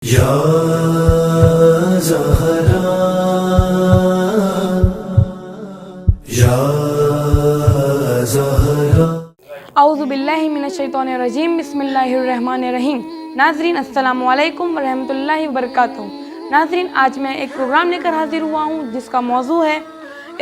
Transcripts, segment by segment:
یا زہرا یا زہرا اعوذ باللہ من الشیطان الرجیم، بسم اللہ الرحمن الرحیم۔ ناظرین السلام علیکم ورحمۃ اللہ وبرکاتہ۔ ناظرین، آج میں ایک پروگرام لے کر حاضر ہوا ہوں جس کا موضوع ہے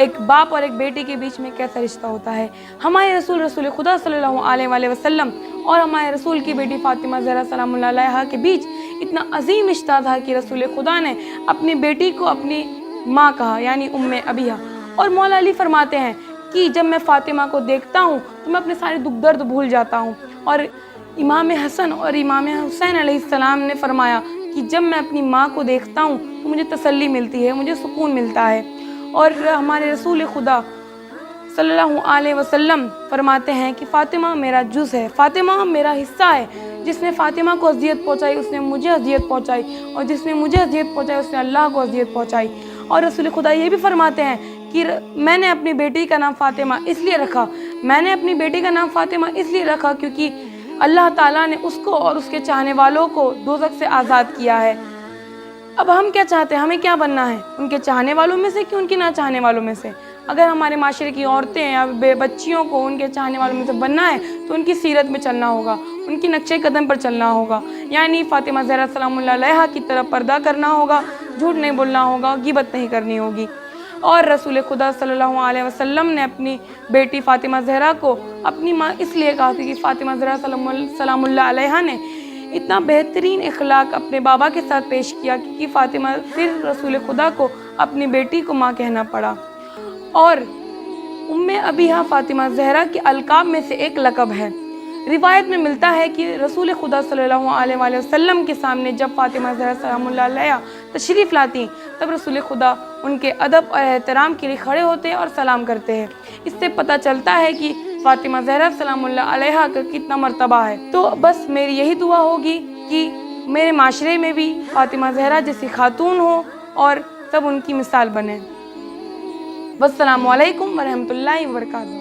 ایک باپ اور ایک بیٹی کے بیچ میں کیسا رشتہ ہوتا ہے۔ ہمارے رسول خدا صلی اللہ علیہ وآلہ وسلم اور ہمارے رسول کی بیٹی فاطمہ زہرا سلام اللہ علیہا کے بیچ اتنا عظیم رشتہ تھا کہ رسول خدا نے اپنی بیٹی کو اپنی ماں کہا، یعنی ام ابیہا۔ اور مولا علی فرماتے ہیں کہ جب میں فاطمہ کو دیکھتا ہوں تو میں اپنے سارے دکھ درد بھول جاتا ہوں۔ اور امام حسن اور امام حسین علیہ السلام نے فرمایا کہ جب میں اپنی ماں کو دیکھتا ہوں تو مجھے تسلی ملتی ہے، مجھے سکون ملتا ہے۔ اور ہمارے رسول خدا صلی اللہ علیہ وسلم فرماتے ہیں کہ فاطمہ میرا جز ہے، فاطمہ میرا حصہ ہے۔ جس نے فاطمہ کو اذیت پہنچائی اس نے مجھے اذیت پہنچائی، اور جس نے مجھے اذیت پہنچائی اس نے اللہ کو اذیت پہنچائی۔ اور رسول خدا یہ بھی فرماتے ہیں کہ میں نے اپنی بیٹی کا نام فاطمہ اس لیے رکھا، میں نے اپنی بیٹی کا نام فاطمہ اس لیے رکھا کیونکہ اللہ تعالیٰ نے اس کو اور اس کے چاہنے والوں کو دوزخ سے آزاد کیا ہے۔ اب ہم کیا چاہتے ہیں، ہمیں کیا بننا ہے؟ ان کے چاہنے والوں میں سے کہ ان کے نہ چاہنے والوں میں سے؟ اگر ہمارے معاشرے کی عورتیں یا بچیوں کو ان کے چاہنے والوں میں سے بننا ہے تو ان کی سیرت میں چلنا ہوگا، ان کی نقشے قدم پر چلنا ہوگا، یعنی فاطمہ زہرا سلام اللہ علیہا کی طرف پردہ کرنا ہوگا، جھوٹ نہیں بولنا ہوگا، غیبت نہیں کرنی ہوگی۔ اور رسول خدا صلی اللہ علیہ وسلم نے اپنی بیٹی فاطمہ زہرا کو اپنی ماں اس لیے کہا تھی کہ فاطمہ زہرا سلام اللہ علیہا نے اتنا بہترین اخلاق اپنے بابا کے ساتھ پیش کیا کہ فاطمہ پھر رسول خدا کو اپنی بیٹی کو ماں کہنا پڑا۔ اور ام ابیہا فاطمہ زہرا کے القاب میں سے ایک لقب ہے۔ روایت میں ملتا ہے کہ رسول خدا صلی اللہ علیہ وآلہ وسلم کے سامنے جب فاطمہ زہرا سلام اللہ علیہا تشریف لاتی تب رسول خدا ان کے ادب اور احترام کے لیے کھڑے ہوتے اور سلام کرتے ہیں۔ اس سے پتہ چلتا ہے کہ فاطمہ زہرا سلام اللہ علیہا کا کتنا مرتبہ ہے۔ تو بس میری یہی دعا ہوگی کہ میرے معاشرے میں بھی فاطمہ زہرا جیسی خاتون ہو اور سب ان کی مثال بنے۔ والسلام علیکم ورحمۃ اللہ وبرکاتہ۔